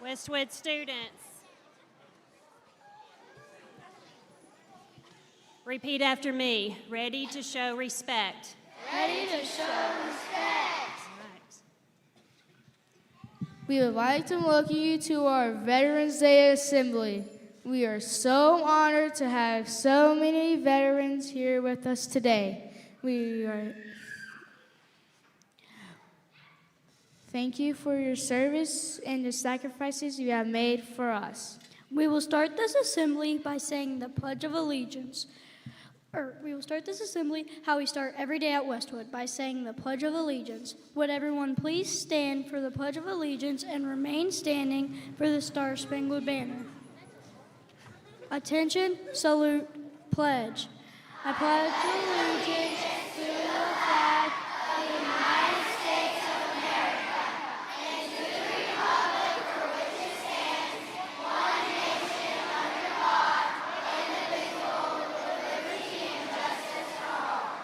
Westwood students, repeat after me. Ready to show respect. Ready to show respect. We would like to welcome you to our Veterans Day Assembly. We are so honored to have so many veterans here with us today. Thank you for your service and the sacrifices you have made for us. We will start this assembly by saying the Pledge of Allegiance. We will start this assembly how we start every day at Westwood, by saying the Pledge of Allegiance. Would everyone please stand for the Pledge of Allegiance and remain standing for the Star-Spangled Banner? Attention, salute, pledge. I pledge allegiance to the flag of the United States of America and to the republic for which it stands, one nation under God, indivisible, with liberty and justice for all.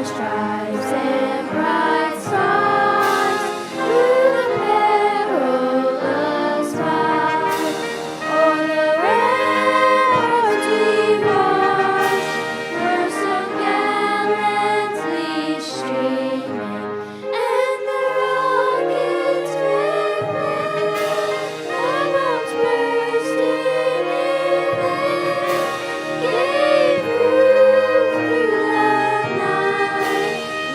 Stripes and bright stars through the perilous fight, o'er the ramparts we watched, were so gallantly streaming, and the rockets red glare, the bombs bursting in air, gave proof through the night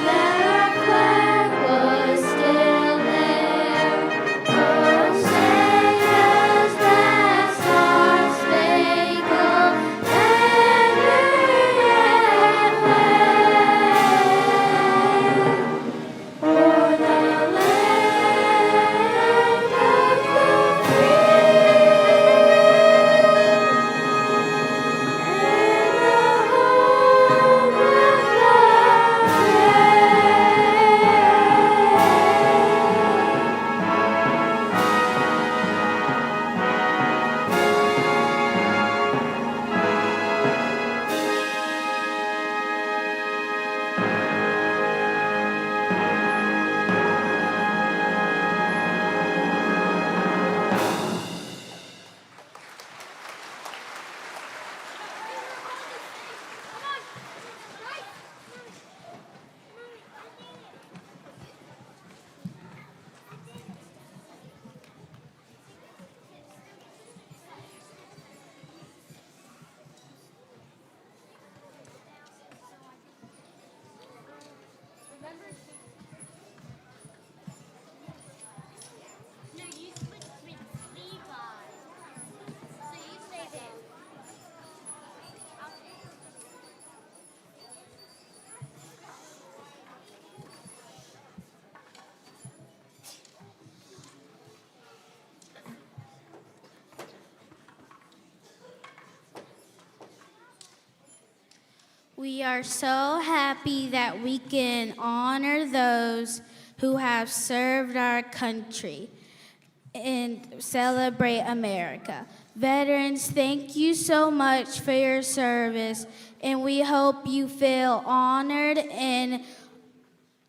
that our flag was still there. Oh, say does that star-spangled banner yet wave o'er the land of the free and the home of the We are so happy that we can honor those who have served our country and celebrate America. Veterans, thank you so much for your service, and we hope you feel honored and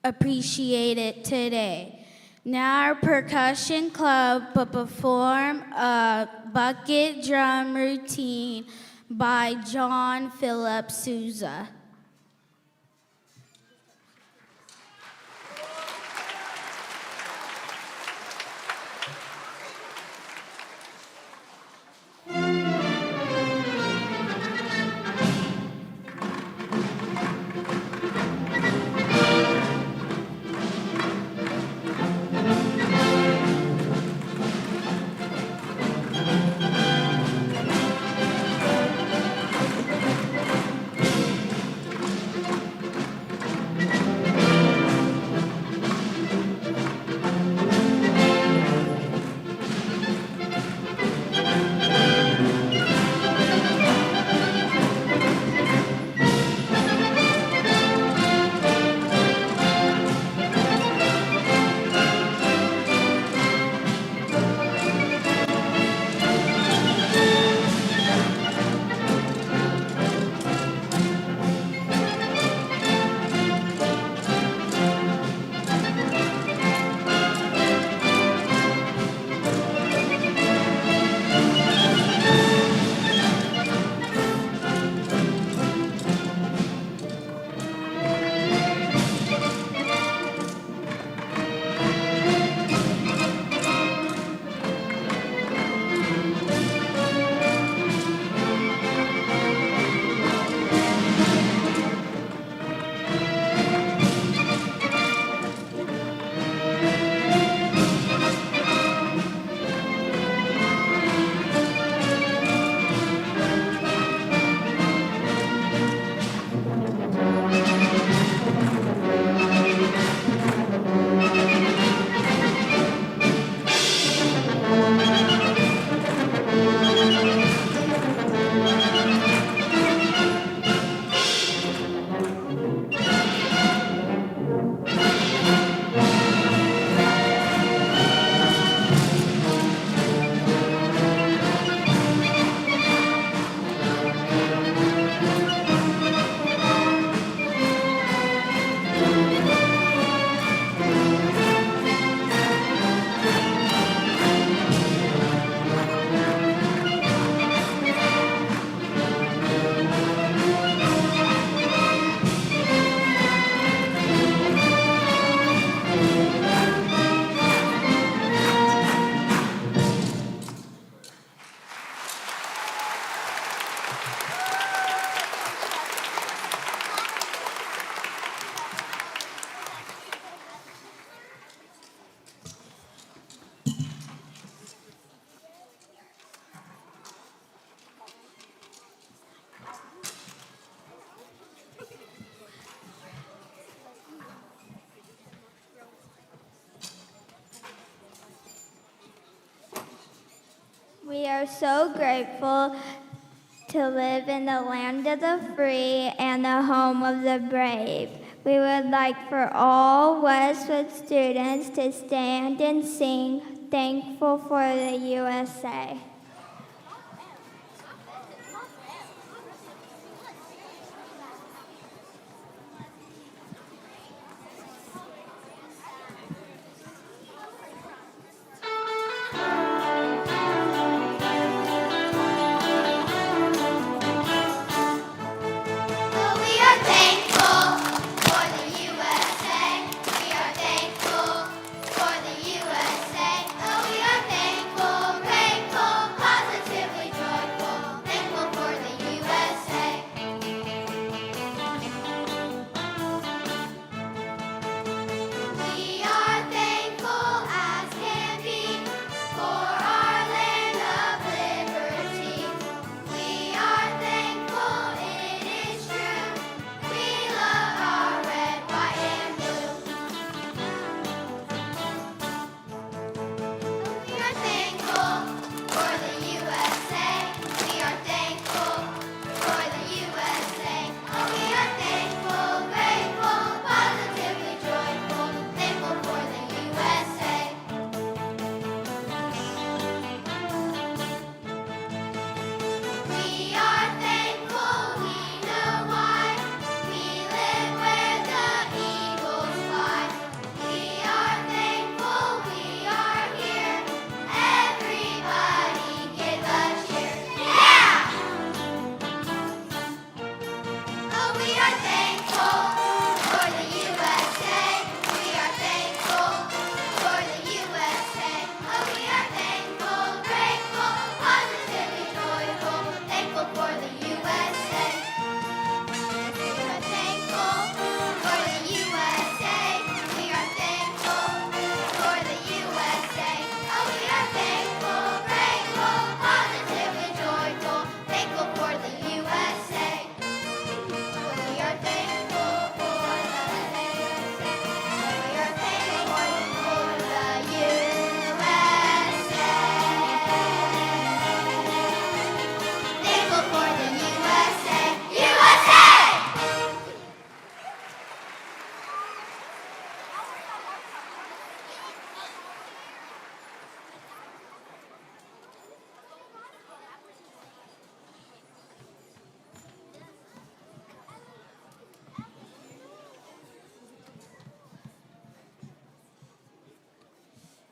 appreciated today. Now our percussion club will perform a bucket drum routine by John Philip Sousa. are so grateful to live in the land of the free and the home of the brave. We would like for all Westwood students to stand and sing Thankful for the USA.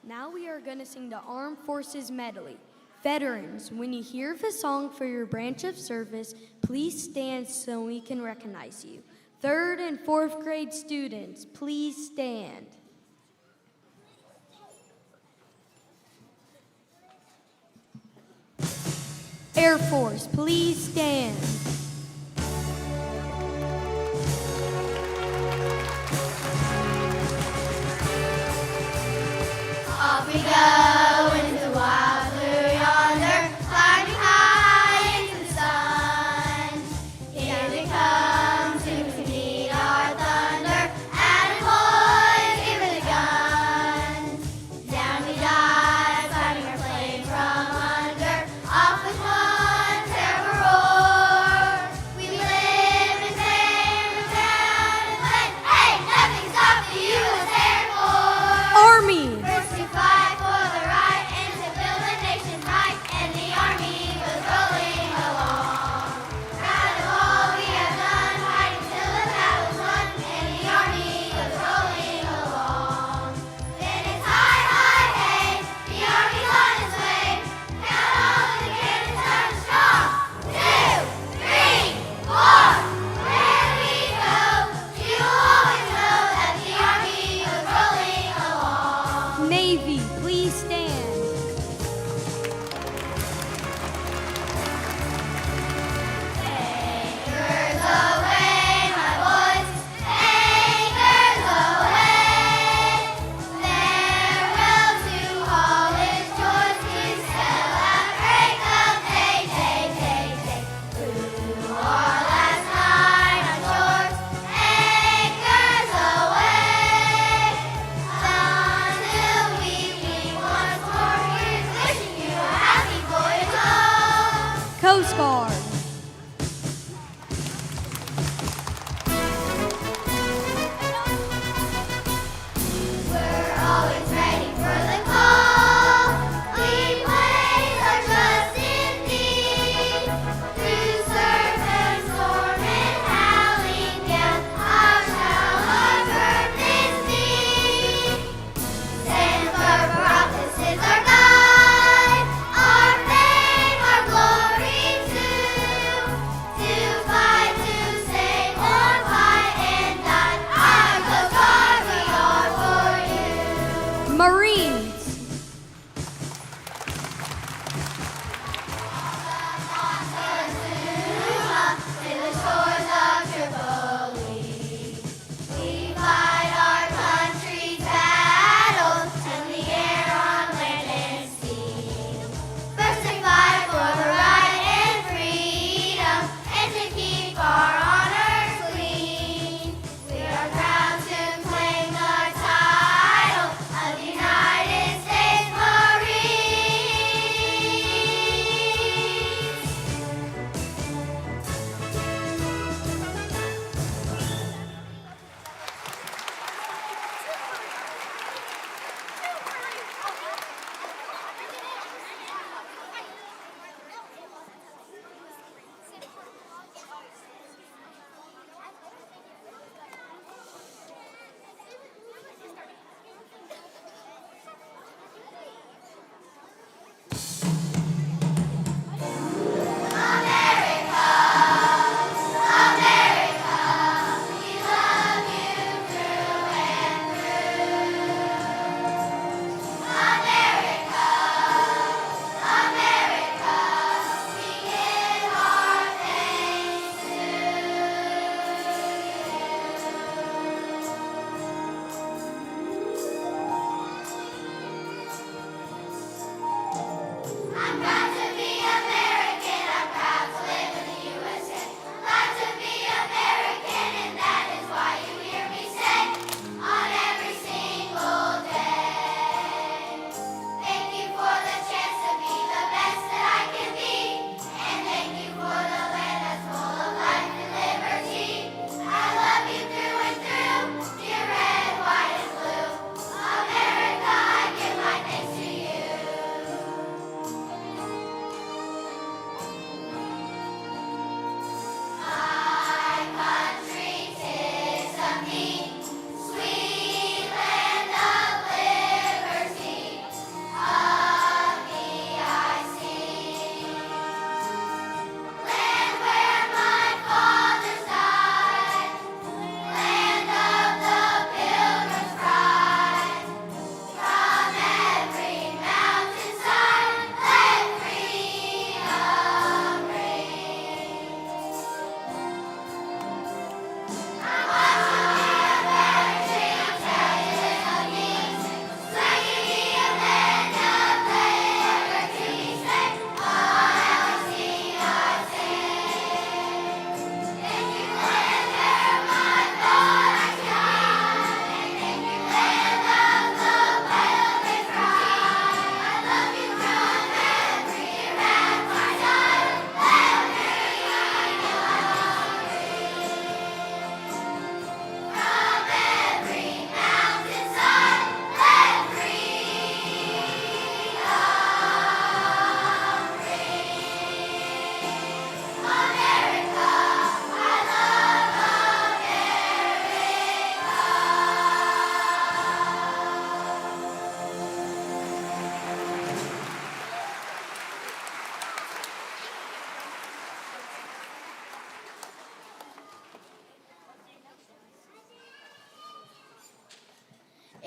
Now we are going to sing the Armed Forces Medley. Veterans, when you hear the song for your branch of service, please stand so we can recognize you. Third and fourth grade students, please stand. Air Force, please stand. Off we go into the wild blue yonder, climbing high into the sun. Here they come, soon to meet our thunder. Attaboys, give it a gun. Down we dive, fighting our plane from under. Off with one terrible roar.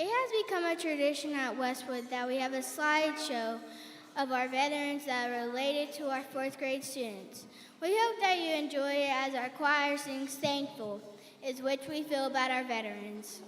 It has become a tradition at Westwood that we have a slideshow of our veterans that are related to our fourth grade students. We hope that you enjoy it as our choir sings Thankful, is which we feel about our veterans.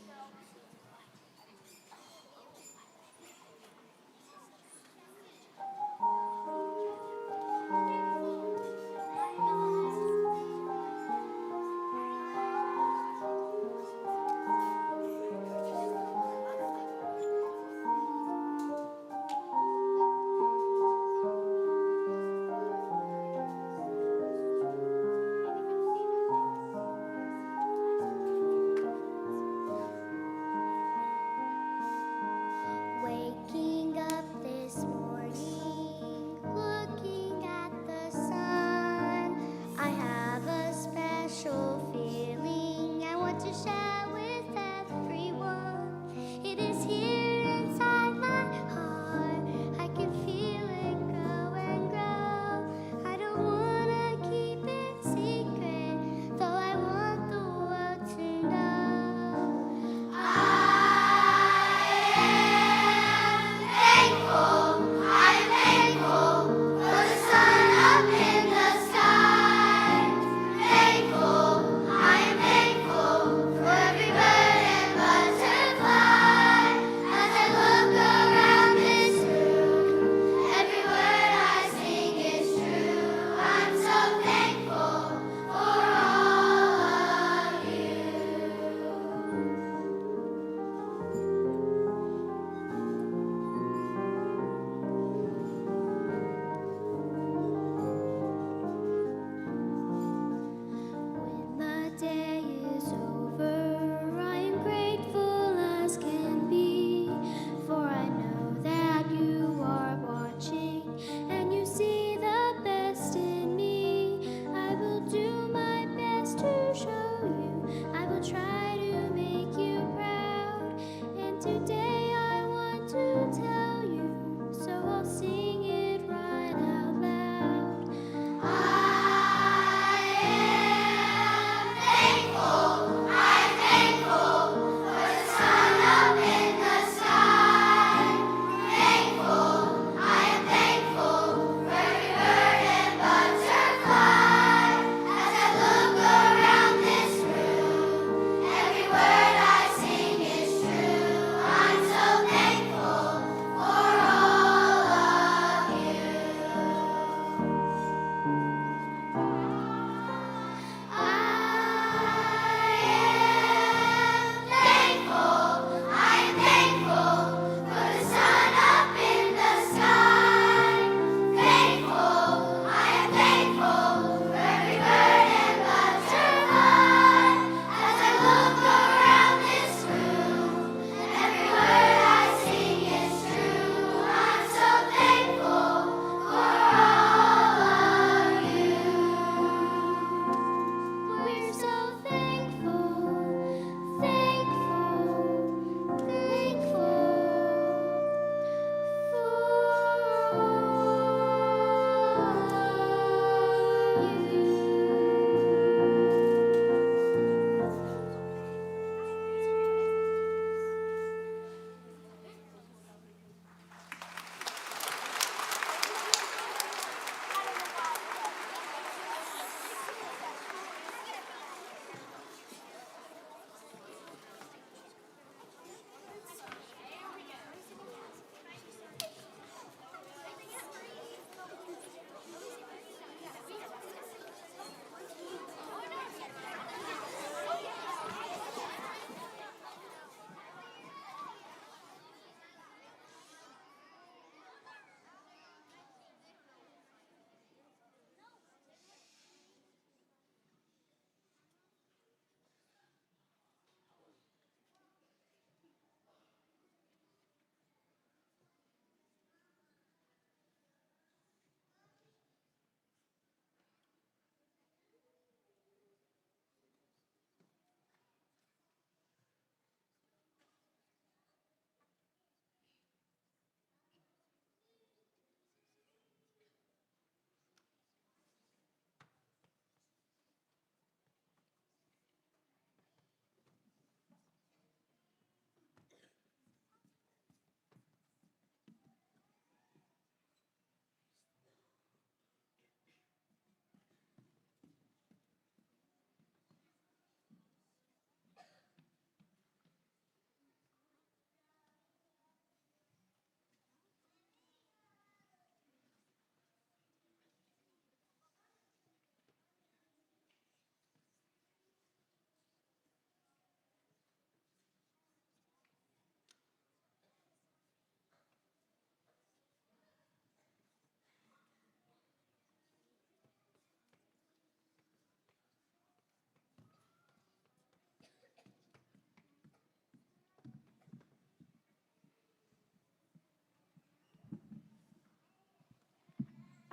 Waking up this morning, looking at the sun, I have a special feeling I want to share with everyone. It is here inside my heart, I can feel it grow and grow. I don't want to keep it secret, though I want the world to know. I'm thankful for the sun up in the sky. Thankful, I am thankful for every bird and butterfly. As I look around this room, every word I sing is true. I'm so thankful for all of you. When the day is over, I am grateful as can be, for I know that you are watching and you see the best in me. I will do my best to show you, I will try to make you proud, and today I want to tell you, so I'll sing it right out loud. I'm thankful for the sun up in the sky. Thankful, I am thankful for every bird and butterfly. As I look around this room, every word I sing is true. I'm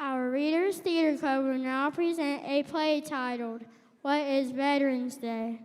Our Readers Theater Club will now present a play titled, What is Veterans Day?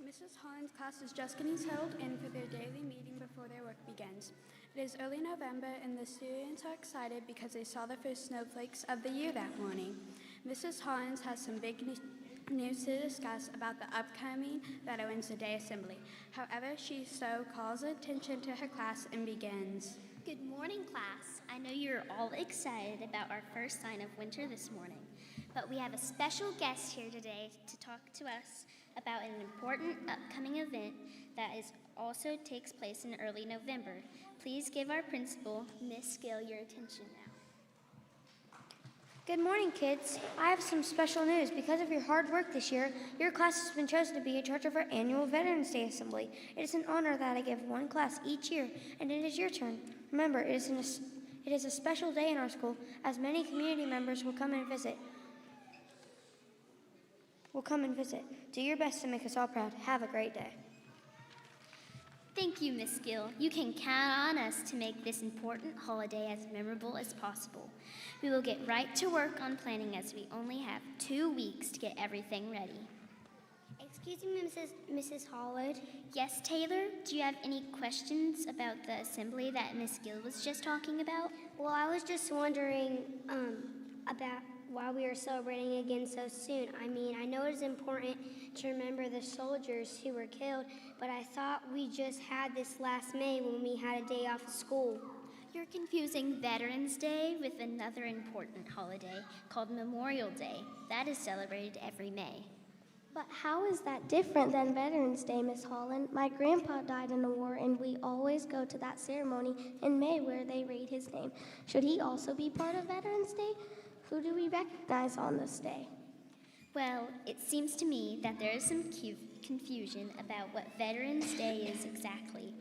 Mrs. Holland's class is just getting settled in for their daily meeting before their work begins. It is early November and the students are excited because they saw the first snowflakes of the year that morning. Mrs. Hollins has some big news to discuss about the upcoming Veterans Day Assembly. However, she so calls attention to her class and begins. Good morning, class. I know you're all excited about our first sign of winter this morning, but we have a special guest here today to talk to us about an important upcoming event that also takes place in early November. Please give our principal, Miss Gill, your attention now. Good morning, kids. I have some special news. Because of your hard work this year, your class has been chosen to be in charge of our annual Veterans Day Assembly. It is an honor that I give one class each year, and it is your turn. Remember, it is a special day in our school, as many community members will come and visit. Do your best to make us all proud. Have a great day. Thank you, Miss Gill. You can count on us to make this important holiday as memorable as possible. We will get right to work on planning as we only have 2 weeks to get everything ready. Excuse me, Mrs. Holland. Yes, Taylor, do you have any questions about the assembly that Miss Gill was just talking about? Well, I was just wondering about why we are celebrating again so soon. I mean, I know it is important to remember the soldiers who were killed, but I thought we just had this last May when we had a day off of school. You're confusing Veterans Day with another important holiday called Memorial Day. That is celebrated every May. But how is that different than Veterans Day, Miss Holland? My grandpa died in the war, and we always go to that ceremony in May where they read his name. Should he also be part of Veterans Day? Who do we recognize on this day? Well, it seems to me that there is some confusion about what Veterans Day is exactly.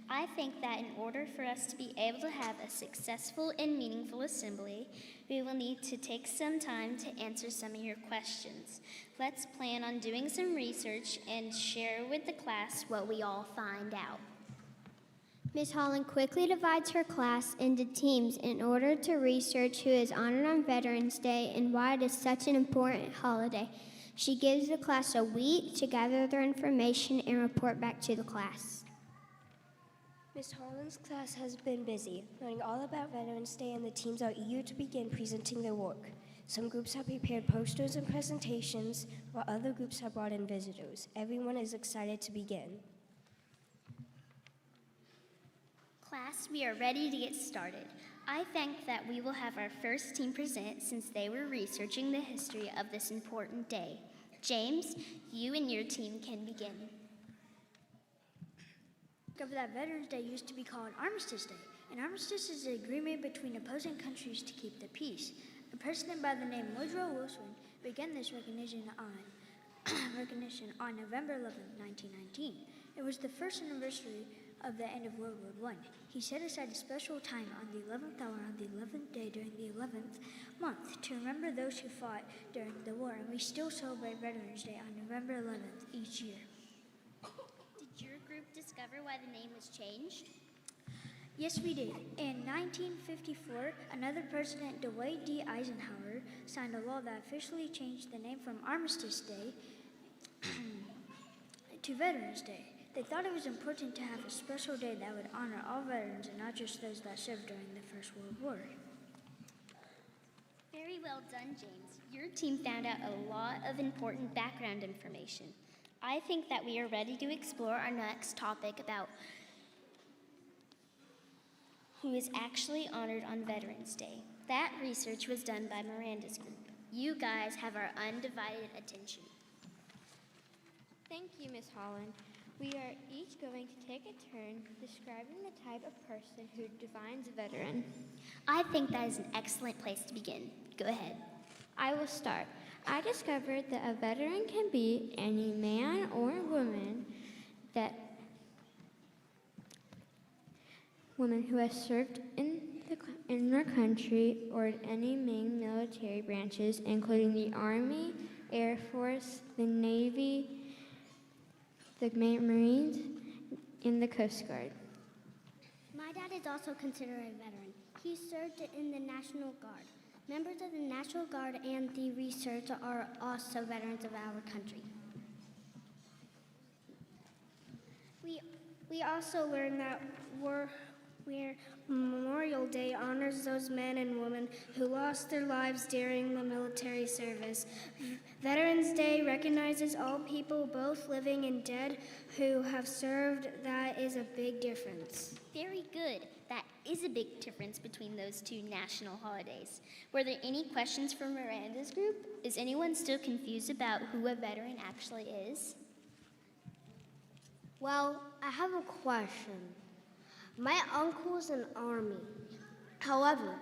I think that in order for us to be able to have a successful and meaningful assembly, we will need to take some time to answer some of your questions. Let's plan on doing some research and share with the class what we all find out. Ms. Holland quickly divides her class into teams in order to research who is honored on Veterans Day and why it is such an important holiday. She gives the class a week to gather their information and report back to the class. Ms. Holland's class has been busy, learning all about Veterans Day, and the teams are eager to begin presenting their work. Some groups have prepared posters and presentations, while other groups have brought in visitors. Everyone is excited to begin. Class, we are ready to get started. I think that we will have our first team present since they were researching the history of this important day. James, you and your team can begin. Discovered that Veterans Day used to be called Armistice Day. An armistice is an agreement between opposing countries to keep the peace. A president by the name Woodrow Wilson began this recognition on November 11, 1919. It was the first anniversary of the end of World War I. He set aside a special time on the 11th hour on the 11th day during the 11th month to remember those who fought during the war, and we still celebrate Veterans Day on November 11th each year. Did your group discover why the name was changed? Yes, we did. In 1954, another president, Dwight D. Eisenhower, signed a law that officially changed the name from Armistice Day to Veterans Day. They thought it was important to have a special day that would honor all veterans and not just those that served during the First World War. Very well done, James. Your team found out a lot of important background information. I think that we are ready to explore our next topic about who is actually honored on Veterans Day. That research was done by Miranda's group. You guys have our undivided attention. Thank you, Miss Holland. We are each going to take a turn describing the type of person who defines a veteran. I think that is an excellent place to begin. Go ahead. I will start. I discovered that a veteran can be any man or woman who has served in their country or any main military branches, including the Army, Air Force, the Navy, the Marines, and the Coast Guard. My dad is also considered a veteran. He served in the National Guard. Members of the National Guard and the research are also veterans of our country. We also learned that Memorial Day honors those men and women who lost their lives during the military service. Veterans Day recognizes all people, both living and dead, who have served. That is a big difference. Very good. That is a big difference between those two national holidays. Were there any questions from Miranda's group? Is anyone still confused about who a veteran actually is? Well, I have a question. My uncle's in Army. However,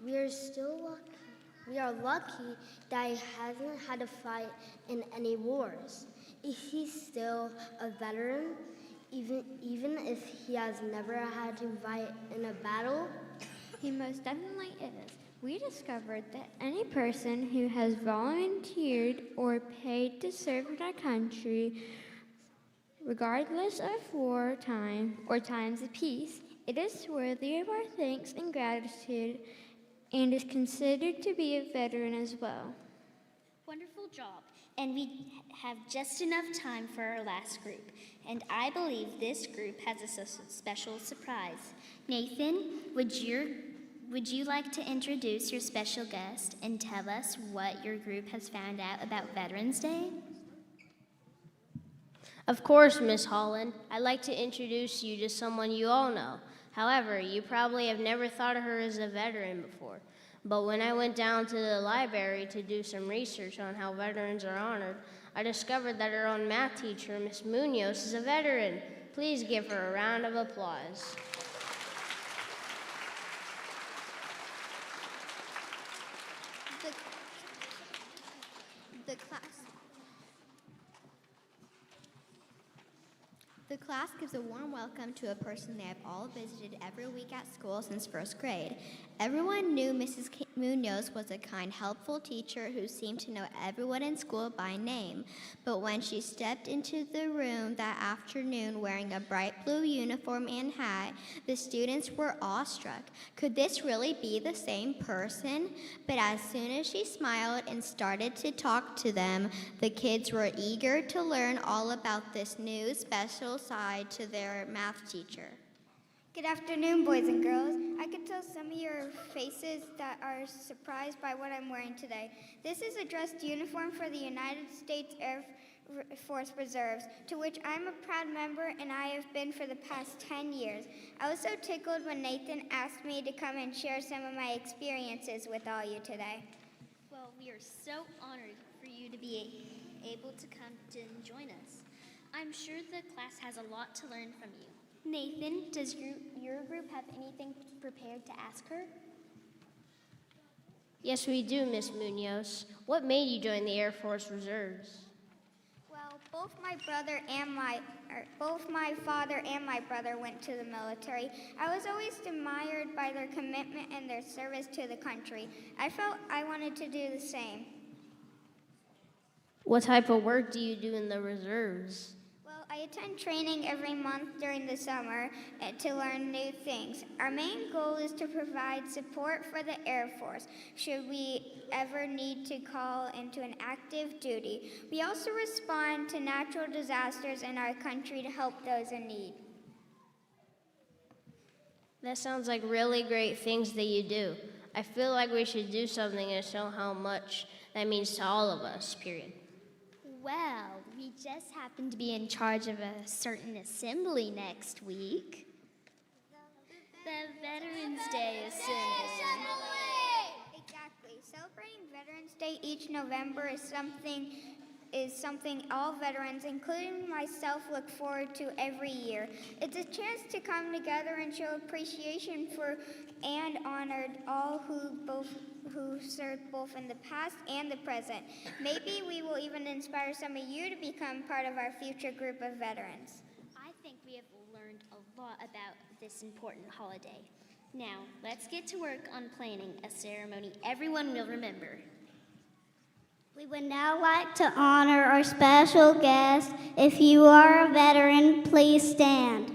we are lucky that he hasn't had to fight in any wars. Is he still a veteran, even if he has never had to fight in a battle? He most definitely is. We discovered that any person who has volunteered or paid to serve in our country, regardless of wartime or times of peace, it is worthy of our thanks and gratitude and is considered to be a veteran as well. Wonderful job. And we have just enough time for our last group. And I believe this group has a special surprise. Nathan, would you like to introduce your special guest and tell us what your group has found out about Veterans Day? Of course, Miss Holland. I'd like to introduce you to someone you all know. However, you probably have never thought of her as a veteran before. But when I went down to the library to do some research on how veterans are honored, I discovered that our own math teacher, Miss Munoz, is a veteran. Please give her a round of applause. The class gives a warm welcome to a person they have all visited every week at school since first grade. Everyone knew Mrs. Munoz was a kind, helpful teacher who seemed to know everyone in school by name. But when she stepped into the room that afternoon wearing a bright blue uniform and hat, the students were awestruck. Could this really be the same person? But as soon as she smiled and started to talk to them, the kids were eager to learn all about this new special side to their math teacher. Good afternoon, boys and girls. I could tell some of your faces that are surprised by what I'm wearing today. This is a dress uniform for the United States Air Force Reserves, to which I'm a proud member and I have been for the past 10 years. I was so tickled when Nathan asked me to come and share some of my experiences with all you today. Well, we are so honored for you to be able to come to join us. I'm sure the class has a lot to learn from you. Nathan, does your group have anything prepared to ask her? Yes, we do, Miss Munoz. What made you join the Air Force Reserves? Well, both my father and my brother went to the military. I was always admired by their commitment and their service to the country. I felt I wanted to do the same. What type of work do you do in the reserves? Well, I attend training every month during the summer to learn new things. Our main goal is to provide support for the Air Force should we ever need to call into an active duty. We also respond to natural disasters in our country to help those in need. That sounds like really great things that you do. I feel like we should do something to show how much that means to all of us, period. Well, we just happen to be in charge of a certain assembly next week. The Veterans Day Assembly. Exactly. Celebrating Veterans Day each November is something all veterans, including myself, look forward to every year. It's a chance to come together and show appreciation for and honor all who served both in the past and the present. Maybe we will even inspire some of you to become part of our future group of veterans. I think we have learned a lot about this important holiday. Now, let's get to work on planning a ceremony everyone will remember. We would now like to honor our special guest. If you are a veteran, please stand.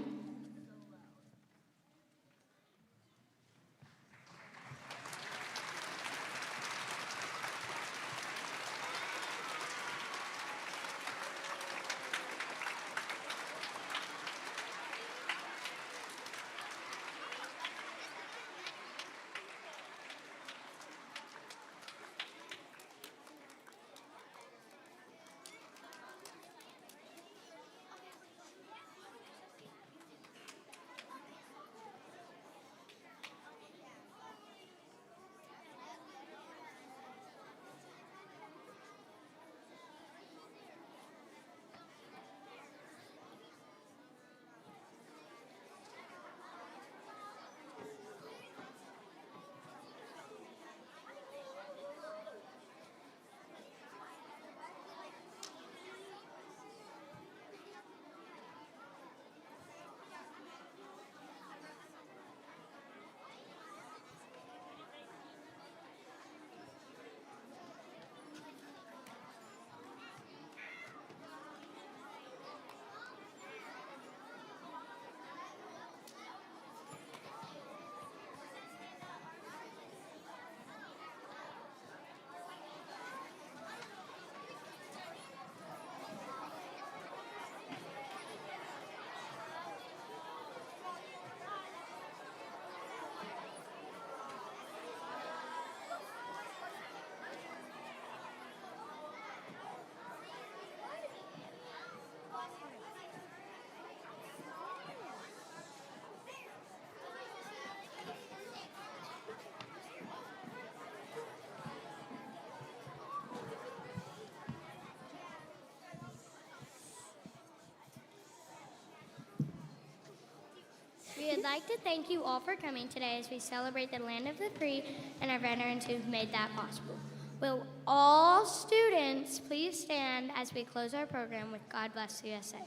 We would like to thank you all for coming today as we celebrate the land of the free and our veterans who've made that possible. Will all students please stand as we close our program with God Bless the USA?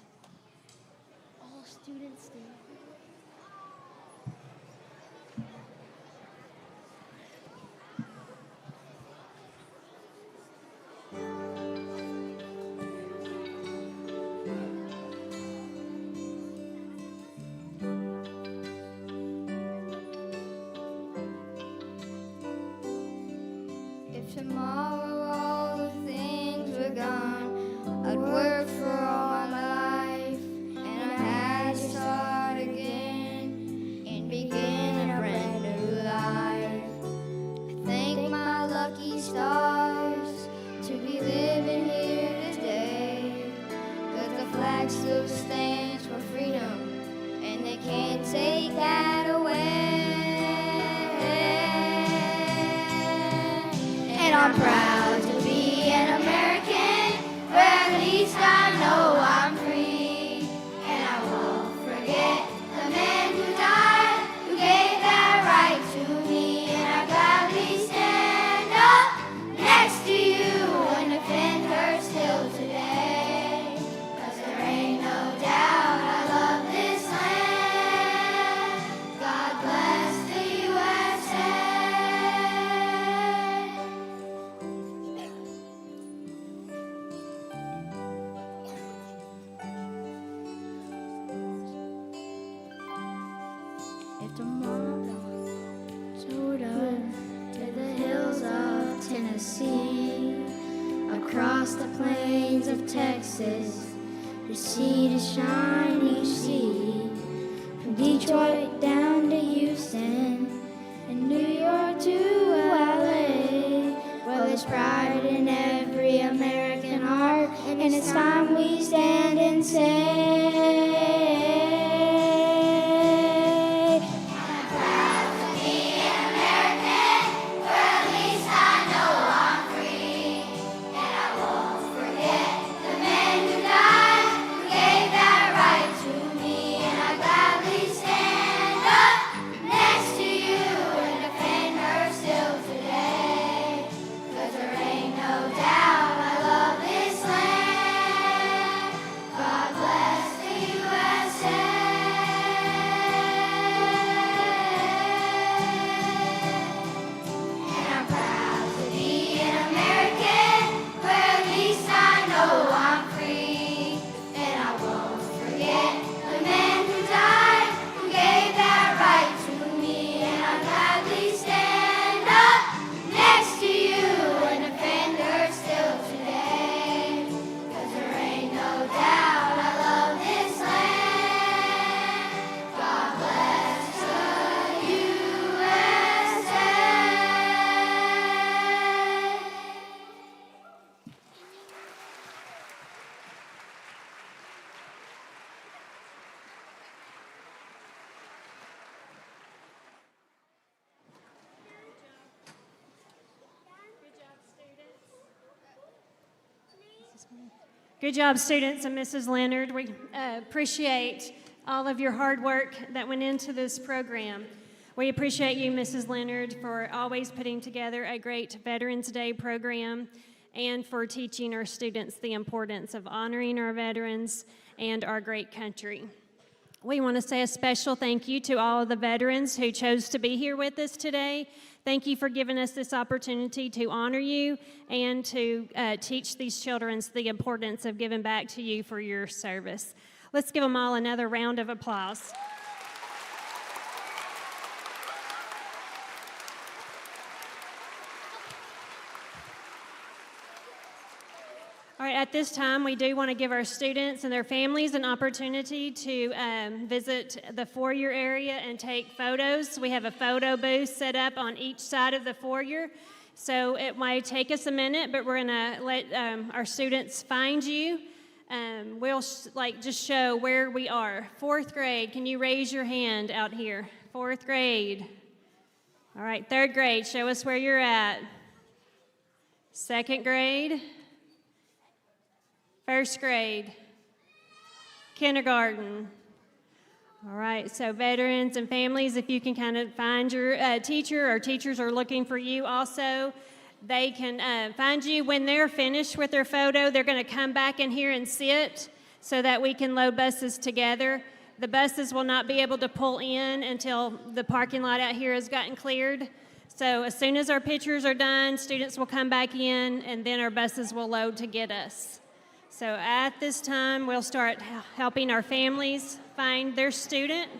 All students stand. If tomorrow all the things were gone, I'd work for all my life, and I had to start again. I'm proud to be an American, where at least I know I'm free. And I won't forget the men who died, who gave that right to me. And I gladly stand up next to you and defend her still today. 'Cause there ain't no doubt I love this land. God bless the USA. If tomorrow towed us to the hills of Tennessee, across the plains of Texas, to see the shiny sea, from Detroit down to Houston, and New York to LA. Well, there's pride in every American heart, and it's time we stand and say, Good job, students and Mrs. Leonard. We appreciate all of your hard work that went into this program. We appreciate you, Mrs. Leonard, for always putting together a great Veterans Day program and for teaching our students the importance of honoring our veterans and our great country. We want to say a special thank you to all of the veterans who chose to be here with us today. Thank you for giving us this opportunity to honor you and to teach these children the importance of giving back to you for your service. Let's give them all another round of applause. All right, at this time, we do want to give our students and their families an opportunity to visit the foyer area and take photos. We have a photo booth set up on each side of the foyer, so it might take us a minute, but we're going to let our students find you. We'll just show where we are. 4th grade, can you raise your hand out here? 4th grade. All right, 3rd grade, show us where you're at. 2nd grade. 1st grade, kindergarten. All right, so veterans and families, if you can kind of find your teacher, or teachers are looking for you also, they can find you. When they're finished with their photo, they're going to come back in here and sit so that we can load buses together. The buses will not be able to pull in until the parking lot out here has gotten cleared. So as soon as our pictures are done, students will come back in, and then our buses will load to get us. So at this time, we'll start helping our families find their student.